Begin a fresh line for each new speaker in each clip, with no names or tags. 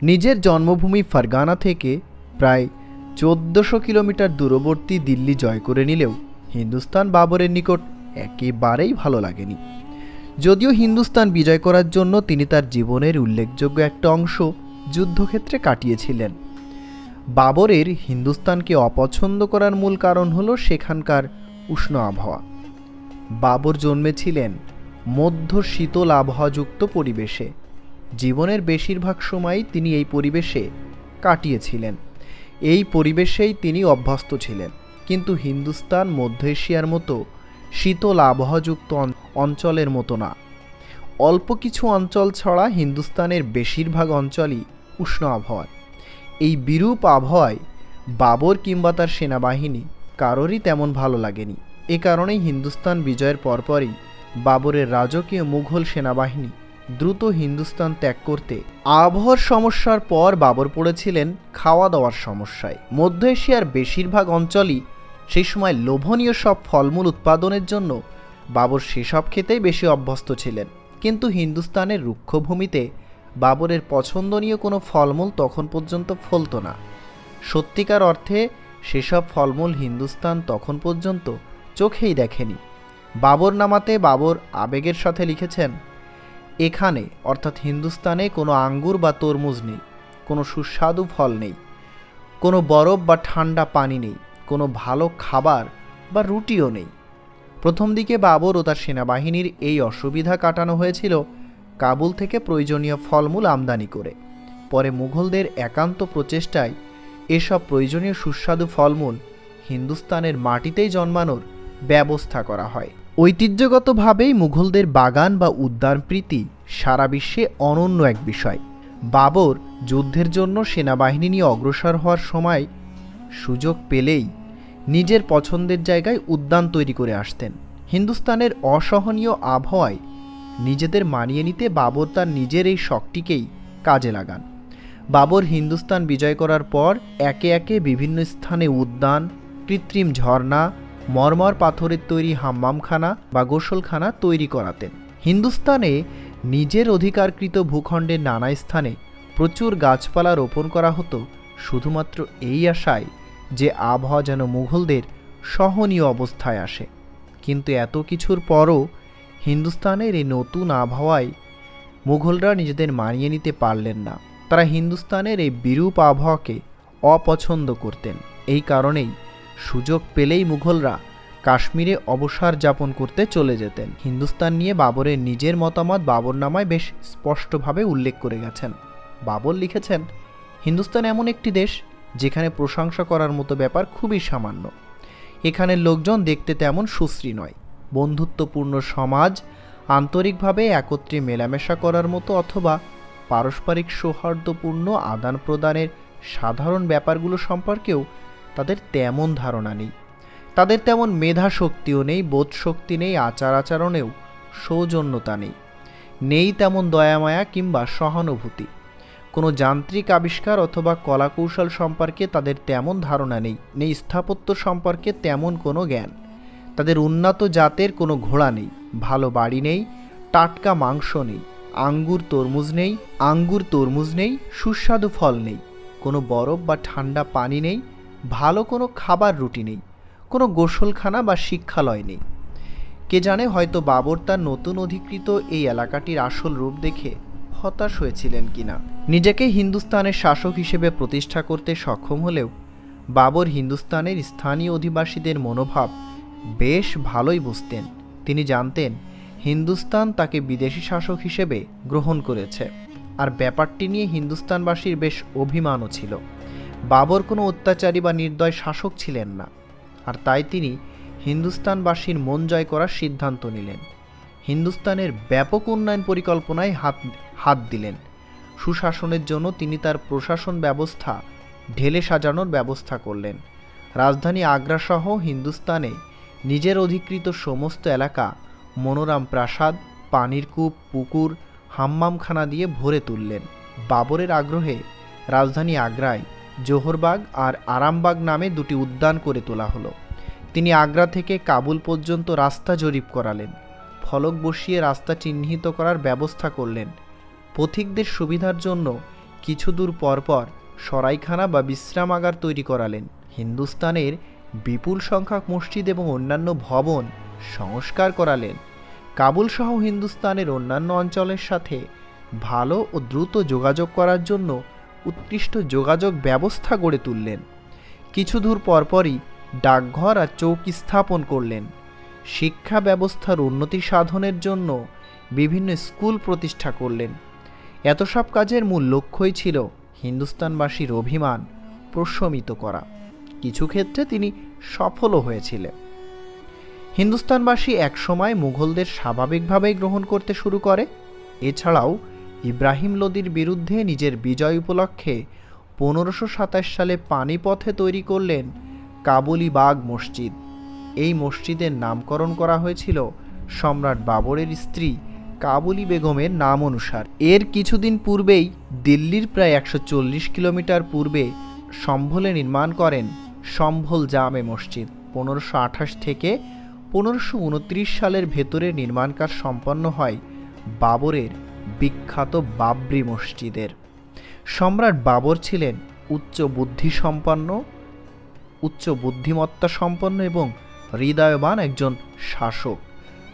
নিজের জন্মভূমি ফারগানা থেকে প্রায় ১৪০০ কিলোমিটার দূরবর্তী দিল্লি জয় করে নিলেও হিন্দুস্তান বাবরের নিকট একেবারেই ভালো লাগেনি। যদিও হিন্দুস্তান বিজয় করার জন্য তিনি তার জীবনের উল্লেখযোগ্য একটা অংশ যুদ্ধক্ষেত্রে কাটিয়েছিলেন। বাবরের হিন্দুস্তানকে অপছন্দ করার মূল কারণ হল সেখানকার উষ্ণ আবহাওয়া। বাবর জন্মেছিলেন মধ্য শীতল আবহাওয়াযুক্ত পরিবেশে। জীবনের বেশিরভাগ সময়ই তিনি এই পরিবেশে কাটিয়েছিলেন। এই পরিবেশেই তিনি অভ্যস্ত ছিলেন। কিন্তু হিন্দুস্তান মধ্য এশিয়ার মতো শীতল আবহাওয়াযুক্ত অঞ্চলের মতো না। অল্প কিছু অঞ্চল ছাড়া হিন্দুস্তানের বেশিরভাগ অঞ্চলই উষ্ণ আবহাওয়ার। এই বিরূপ আবহাওয়ায় বাবর কিংবা তার সেনাবাহিনী কারোরই তেমন ভালো লাগেনি। এ কারণেই হিন্দুস্তান বিজয়ের পরপরই বাবরের রাজকীয় মুঘল সেনাবাহিনী দ্রুত হিন্দুস্তান ত্যাগ করতে। আবহাওয়ার সমস্যার পর বাবর পড়েছিলেন খাওয়া দাওয়ার সমস্যায়। মধ্য এশিয়ার বেশিরভাগ অঞ্চলই সেই সময় লোভনীয় সব ফলমূল উৎপাদনের জন্য বাবর সেসব খেতেই বেশি অভ্যস্ত ছিলেন। কিন্তু হিন্দুস্তানের রুক্ষভূমিতে বাবরের পছন্দনীয় কোনো ফলমূল তখন পর্যন্ত ফলত না। সত্যিকার অর্থে সেসব ফলমূল হিন্দুস্তান তখন পর্যন্ত চোখেই দেখেনি। বাবরনামাতে বাবর আবেগের সাথে লিখেছেন, এখানে অর্থাৎ হিন্দুস্তানে কোনো আঙ্গুর বা তরমুজ নেই, কোনো সুস্বাদু ফল নেই, কোনো বরফ বা ঠান্ডা পানি নেই, কোনো ভালো খাবার বা রুটিও নেই। প্রথম দিকে বাবর ও তার সেনাবাহিনীর এই অসুবিধা কাটানো হয়েছিল কাবুল থেকে প্রয়োজনীয় ফলমূল আমদানি করে। পরে মুঘলদের একান্ত প্রচেষ্টায় এসব প্রয়োজনীয় সুস্বাদু ফলমূল হিন্দুস্তানের মাটিতেই জন্মানোর ব্যবস্থা করা হয়। ঐতিহ্যগতভাবেই মুঘলদের বাগান বা উদ্যান প্রীতি সারা বিশ্বে অনন্য এক বিষয়। বাবর যুদ্ধের জন্য সেনাবাহিনী নিয়ে অগ্রসর হওয়ার সময় সুযোগ পেলেই নিজের পছন্দের জায়গায় উদ্যান তৈরি করে আসতেন। হিন্দুস্তানের অসহনীয় আবহাওয়ায় নিজেদের মানিয়ে নিতে বাবর তার নিজের এই শখটিকেই কাজে লাগান। বাবর হিন্দুস্তান বিজয় করার পর একে একে বিভিন্ন স্থানে উদ্যান, কৃত্রিম ঝর্ণা, মরমর পাথরের তৈরি হাম্মামখানা বা গোসলখানা তৈরি করাতেন। হিন্দুস্তানে নিজের অধিকারকৃত ভূখণ্ডের নানা স্থানে প্রচুর গাছপালা রোপণ করা হতো শুধুমাত্র এই আশায় যে আবহাওয়া যেন মুঘলদের সহনীয় অবস্থায় আসে। কিন্তু এত কিছুর পরও হিন্দুস্তানের এই নতুন আবহাওয়ায় মুঘলরা নিজেদের মানিয়ে নিতে পারলেন না। তারা হিন্দুস্তানের এই বিরূপ আবহাওয়াকে অপছন্দ করতেন। এই কারণেই সুযোগ পেলেই মুঘলরা কাশ্মীরে অবসর যাপন করতে চলে যেতেন। হিন্দুস্তান নিয়ে বাবরের নিজের মতামত বাবরনামায় বেশ স্পষ্টভাবে উল্লেখ করে গেছেন। বাবর লিখেছেন, হিন্দুস্তান এমন একটি দেশ যেখানে প্রশংসা করার মতো ব্যাপার খুবই সামান্য। এখানের লোকজন দেখতে তেমন সুশ্রী নয়। বন্ধুত্বপূর্ণ সমাজ, আন্তরিকভাবে একত্রে মেলামেশা করার মতো অথবা পারস্পরিক সৌহার্দ্যপূর্ণ আদান প্রদানের সাধারণ ব্যাপারগুলো সম্পর্কেও তাদের তেমন ধারণা নেই। তাদের তেমন মেধা শক্তিও নেই, বোধ শক্তি নেই, আচার আচরণেও সৌজন্যতা নেই, নেই তেমন দয়ামায়া কিংবা সহানুভূতি। কোনো যান্ত্রিক আবিষ্কার অথবা কলাকৌশল সম্পর্কে তাদের তেমন ধারণা নেই, নেই স্থাপত্য সম্পর্কে তেমন কোনো জ্ঞান। তাদের উন্নত জাতের কোনো ঘোড়া নেই, ভালো বাড়ি নেই, টাটকা মাংস নেই, আঙ্গুর তরমুজ নেই, সুস্বাদু ফল নেই, কোনো বরফ বা ঠান্ডা পানি নেই, ভালো কোনো খাবার রুটি নেই, কোনো গোসলখানা বা শিক্ষালয় নেই। কে জানে, হয়তো বাবর তার নতুন অধিকৃত এই এলাকাটির আসল রূপ দেখে হতাশ হয়েছিলেন কিনা। নিজেকে হিন্দুস্তানের শাসক হিসেবে প্রতিষ্ঠা করতে সক্ষম হলেও বাবর হিন্দুস্তানের স্থানীয় অধিবাসীদের মনোভাব বেশ ভালোই বুঝতেন। তিনি জানতেন হিন্দুস্তান তাকে বিদেশি শাসক হিসেবে গ্রহণ করেছে, আর ব্যাপারটি নিয়ে হিন্দুস্তানবাসীর বেশ অভিমানও ছিল। বাবর কোনো অত্যাচারী বা নির্দয় শাসক ছিলেন না, আর তাই তিনি হিন্দুস্তানবাসীর মন জয় করার সিদ্ধান্ত নিলেন। হিন্দুস্তানের ব্যাপক উন্নয়ন পরিকল্পনায় হাত দিলেন। সুশাসনের জন্য তিনি তার প্রশাসন ব্যবস্থা ঢেলে সাজানোর ব্যবস্থা করলেন। রাজধানী আগ্রাসহ হিন্দুস্তানে নিজের অধিকৃত সমস্ত এলাকা মনোরম প্রাসাদ, পানির কূপ, পুকুর, হাম্মামখানা দিয়ে ভরে তুললেন। বাবরের আগ্রহে রাজধানী আগ্রায় জোহরবাগ আর আরামবাগ নামে দুটি উদ্যান করে তোলা হলো। তিনি আগ্রা থেকে কাবুল পর্যন্ত রাস্তা জরিপ করালেন, ফলক বসিয়ে রাস্তা চিহ্নিত করার ব্যবস্থা করলেন। পথিকদের সুবিধার জন্য কিছু দূর পরপর সরাইখানা বা বিশ্রামাগার তৈরি করালেন। হিন্দুস্তানের বিপুল সংখ্যক মসজিদ এবং অন্যান্য ভবন সংস্কার করালেন। কাবুল সহ হিন্দুস্তানের অন্যান্য অঞ্চলের সাথে ভালো ও দ্রুত যোগাযোগ করার জন্য উৎকৃষ্ট যোগাযোগ ব্যবস্থা গড়ে তুললেন। কিছু দূর পরপরই ডাকঘর আর চৌকি স্থাপন করলেন। শিক্ষা ব্যবস্থার উন্নতি সাধনের জন্য বিভিন্ন স্কুল প্রতিষ্ঠা করলেন। এত সব কাজের মূল লক্ষ্যই ছিল হিন্দুস্তানবাসীর অভিমান প্রশমিত করা। কিছু ক্ষেত্রে তিনি সফলও হয়েছিলেন। হিন্দুস্তানবাসী একসময় মুঘলদের স্বাভাবিকভাবেই গ্রহণ করতে শুরু করে। এছাড়াও ইব্রাহিম লোদির বিরুদ্ধে নিজের বিজয় উপলক্ষে 1527 সালে পানিপথে তৈরি করলেন কাবুলি বাগ মসজিদ। এই মসজিদের নামকরণ করা হয়েছিল সম্রাট বাবরের স্ত্রী কাবুলি বেগমের নাম অনুসার। এর কিছুদিন পূর্বেই দিল্লির প্রায় 140 কিলোমিটার পূর্বে সম্ভলে নির্মাণ করেন সম্ভল জামে মসজিদ। 1528 থেকে 1529 সালের ভেতরে নির্মাণ কাজ সম্পন্ন হয় বাবরের বিখ্যাত বাবরি মসজিদের। সম্রাট বাবর ছিলেন উচ্চ বুদ্ধিমত্তা সম্পন্ন এবং হৃদয়বান একজন শাসক।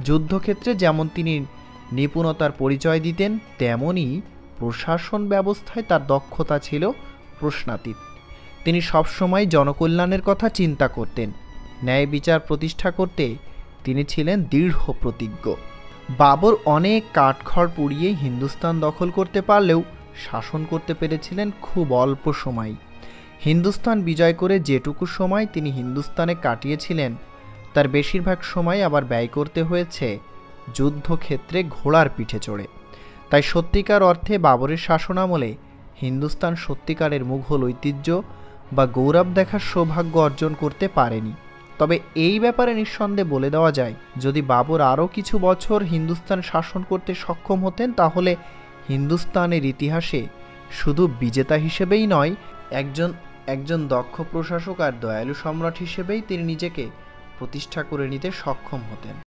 যুদ্ধক্ষেত্রে যেমন তিনি নিপুণতার পরিচয় দিতেন, তেমনি প্রশাসন ব্যবস্থায় তার দক্ষতা ছিল প্রশ্নাতীত। তিনি সবসময় জনকল্যাণের কথা চিন্তা করতেন। ন্যায় বিচার প্রতিষ্ঠা করতে তিনি ছিলেন দৃঢ় প্রতিজ্ঞ। বাবর অনেক কাঠখড় পুড়িয়ে হিন্দুস্তান দখল করতে পারলেও শাসন করতে পেরেছিলেন খুব অল্প সময়। হিন্দুস্তান বিজয় করে যেটুকু সময় তিনি হিন্দুস্তানে কাটিয়েছিলেন তার বেশিরভাগ সময় আবার ব্যয় করতে হয়েছে যুদ্ধক্ষেত্রে ঘোড়ার পিঠে চড়ে। তাই সত্যিকার অর্থে বাবরের শাসনামলে হিন্দুস্তান সত্যিকারের মুঘল ঐতিহ্য বা গৌরব দেখার সৌভাগ্য অর্জন করতে পারেনি। তবে এই ব্যাপারে নিঃসন্দেহে বলে দেওয়া যায়, যদি বাবর আরও কিছু বছর হিন্দুস্তান শাসন করতে সক্ষম হতেন তাহলে হিন্দুস্তানের ইতিহাসে শুধু বিজেতা হিসেবেই নয়, একজন দক্ষ প্রশাসক আর দয়ালু সম্রাট হিসেবেই তিনি নিজেকে প্রতিষ্ঠা করে নিতে সক্ষম হতেন।